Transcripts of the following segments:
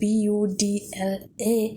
BUDLA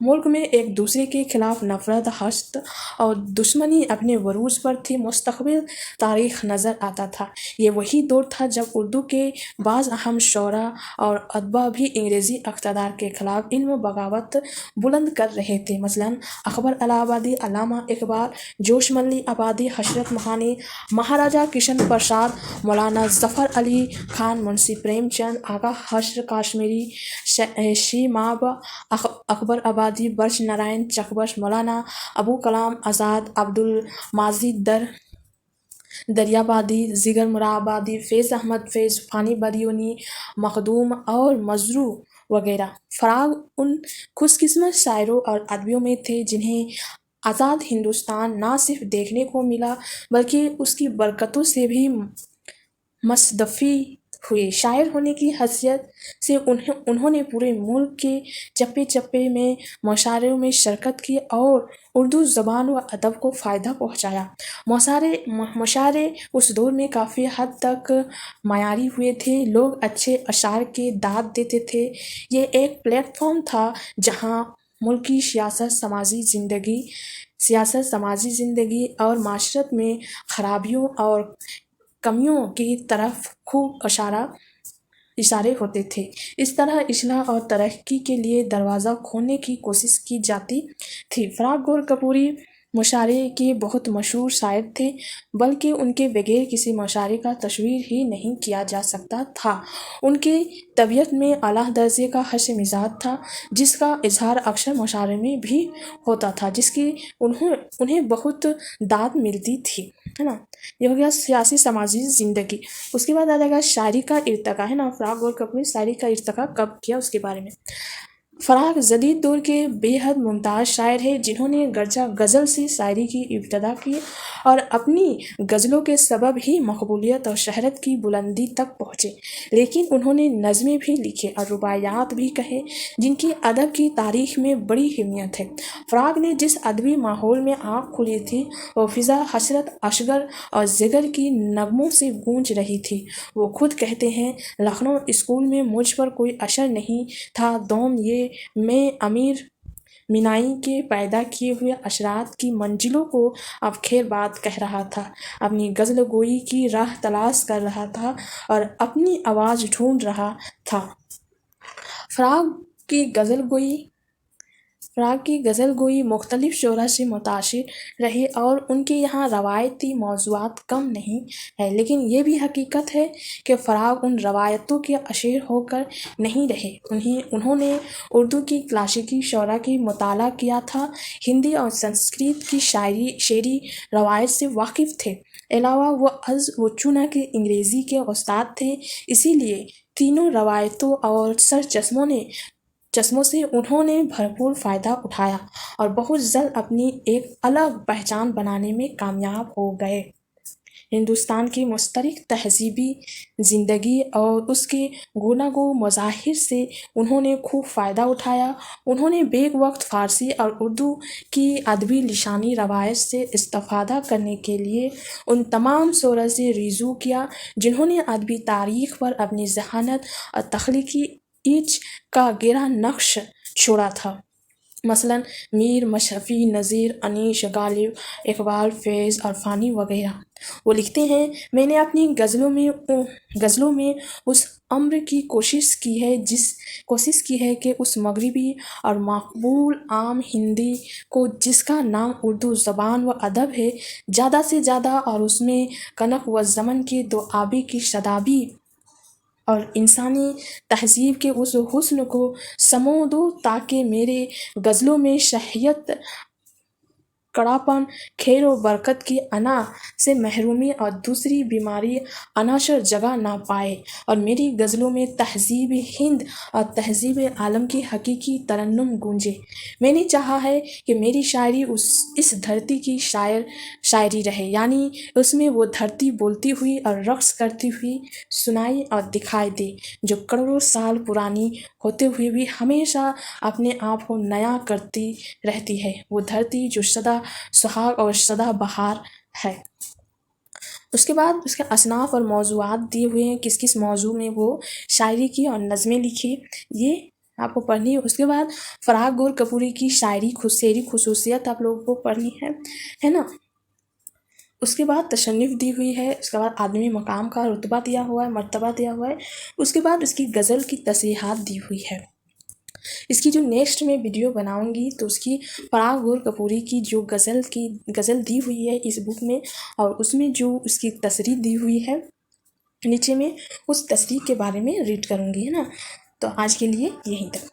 ملک میں ایک دوسرے کے خلاف نفرت، حسد اور دشمنی اپنے عروج پر تھی۔ مستقبل تاریخ نظر آتا تھا۔ یہ وہی دور تھا جب اردو کے بعض اہم شعراء اور ادبا بھی انگریزی اقتدار کے خلاف علم بغاوت بلند کر رہے تھے۔ مثلاً اکبر الہ آبادی، علامہ اقبال، جوش ملی آبادی، حضرت موہانی، مہاراجا کرشن پرساد، مولانا ظفر علی خان، منشی پریم چند، آغا حشر کاشمیری، شی ماب اکبر آبادی، برج نارائن چکبش، مولانا ابو کلام آزاد، عبدالماجد دریابادی، جگر مراد آبادی، فیض احمد فیض، فانی بدیونی، مخدوم اور مجروح وغیرہ۔ فراغ ان خوش قسمت شاعروں اور ادیبوں میں تھے جنہیں آزاد ہندوستان نہ صرف دیکھنے کو ملا بلکہ اس کی برکتوں سے بھی مستفید ہوئے۔ شاعر ہونے کی حیثیت سے انہوں نے پورے ملک کے چپے چپے میں مشاعروں میں شرکت کی اور اردو زبان و ادب کو فائدہ پہنچایا۔ مشاعرے اس دور میں کافی حد تک معیاری ہوئے تھے۔ لوگ اچھے اشعار کے داد دیتے تھے۔ یہ ایک پلیٹ فارم تھا جہاں ملکی سیاست، سماجی زندگی اور معاشرت میں خرابیوں اور کمیوں کی طرف خوب اشارے ہوتے تھے۔ اس طرح اصلاح اور ترقی کے لیے دروازہ کھولنے کی کوشش کی جاتی تھی۔ فراغ گورکھپوری مشاعرے کے بہت مشہور شاعر تھے، بلکہ ان کے بغیر کسی مشاعرے کا تصور ہی نہیں کیا جا سکتا تھا۔ ان کی طبیعت میں اعلیٰ درجے کا حسن مزاج تھا، جس کا اظہار اکثر مشاعرے میں بھی ہوتا تھا، جس کی انہیں بہت داد ملتی تھی، ہے نا۔ یہ ہو گیا سیاسی سماجی زندگی۔ اس کے بعد آ جائے گا شاعری کا ارتقا، ہے نا۔ فراغ گورکھپوری شاعری کا ارتقا کب کیا اس کے بارے میں۔ فراغ جدید دور کے بے حد ممتاز شاعر ہیں جنہوں نے گرچہ غزل سے شاعری کی ابتدا کی اور اپنی غزلوں کے سبب ہی مقبولیت اور شہرت کی بلندی تک پہنچے، لیکن انہوں نے نظمیں بھی لکھے اور رباعیات بھی کہے جن کی ادب کی تاریخ میں بڑی اہمیت ہے۔ فراغ نے جس ادبی ماحول میں آنکھ کھولی تھی وہ فضا حسرت، اشغال اور جگر کی نغموں سے گونج رہی تھی۔ وہ خود کہتے ہیں، لکھنؤ اسکول میں مجھ پر کوئی اثر نہیں تھا، دوم یہ میں امیر مینائی کے پیدا کیے ہوئے اثرات کی منزلوں کو اب خیر باد کہہ رہا تھا، اپنی غزل گوئی کی راہ تلاش کر رہا تھا اور اپنی آواز ڈھونڈ رہا تھا۔ فراغ کی غزل گوئی مختلف شعراء سے متاثر رہی اور ان کے یہاں روایتی موضوعات کم نہیں ہیں، لیکن یہ بھی حقیقت ہے کہ فراغ ان روایتوں کے اسیر ہو کر نہیں رہے۔ انہوں نے اردو کی کلاسیکی شعراء کی مطالعہ کیا تھا، ہندی اور سنسکرت کی شعری روایت سے واقف تھے۔ علاوہ وہ از و چنہ کے انگریزی کے استاد تھے، اسی لیے تینوں روایتوں اور سرچشموں سے انہوں نے بھرپور فائدہ اٹھایا اور بہت جلد اپنی ایک الگ پہچان بنانے میں کامیاب ہو گئے۔ ہندوستان کی مشترک تہذیبی زندگی اور اس کے گوناگوں مظاہر سے انہوں نے خوب فائدہ اٹھایا۔ انہوں نے بیک وقت فارسی اور اردو کی ادبی لسانی روایت سے استفادہ کرنے کے لیے ان تمام شعراء سے رجوع کیا جنہوں نے ادبی تاریخ پر اپنی ذہانت اور تخلیقی ایج کا گہرا نقش چھوڑا تھا۔ مثلاً میر مصطفی، نذیر، انیس، غالب، اقبال، فیض اور فانی وغیرہ۔ وہ لکھتے ہیں، میں نے اپنی غزلوں میں اس امر کی کوشش کی ہے کہ اس مغربی اور مقبول عام ہندی کو جس کا نام اردو زبان و ادب ہے زیادہ سے زیادہ، اور اس میں کنک و زمن کے دو-آبی کی شادابی اور انسانی تہذیب کے اس حسن کو سمو دوں تاکہ میرے غزلوں میں شہیت، کڑاپن، خیر و برکت کی انا سے محرومی اور دوسری بیماری عناصر جگہ نہ پائے اور میری غزلوں میں تہذیب ہند اور تہذیب عالم کی حقیقی ترنم گونجے۔ میں نے چاہا ہے کہ میری شاعری اس دھرتی کی شاعری رہے، یعنی اس میں وہ دھرتی بولتی ہوئی اور رقص کرتی ہوئی سنائی اور دکھائی دے جو کروڑوں سال پرانی ہوتے ہوئے بھی ہمیشہ اپنے آپ کو نیا کرتی رہتی ہے، وہ دھرتی جو سدا سہاگ اور سدا بہار ہے۔ اس کے بعد اس کے اصناف اور موضوعات دیے ہوئے ہیں، کس کس موضوع میں وہ شاعری کی اور نظمیں لکھی۔ یہ آپ کو پڑھنی ہے. اس کے بعد فراق گول کپوری کی شاعری خصوصیت آپ لوگوں کو پڑھنی ہے نا. اس کے بعد تصنیف دی ہوئی ہے. اس کے بعد آدمی مقام کا رتبہ دیا ہوا ہے، مرتبہ دیا ہوا ہے. اس کے بعد اس کی غزل کی تصریحات دی ہوئی ہے. اس کی جو نیکسٹ میں ویڈیو بناؤں گی تو اس کی فراق گول کپوری کی جو غزل دی ہوئی ہے اس بک میں، اور اس میں جو اس کی تصریح دی ہوئی ہے نیچے میں، اس تصریح کے بارے میں ریڈ کروں گی، ہے نا. تو آج کے لیے یہیں تک.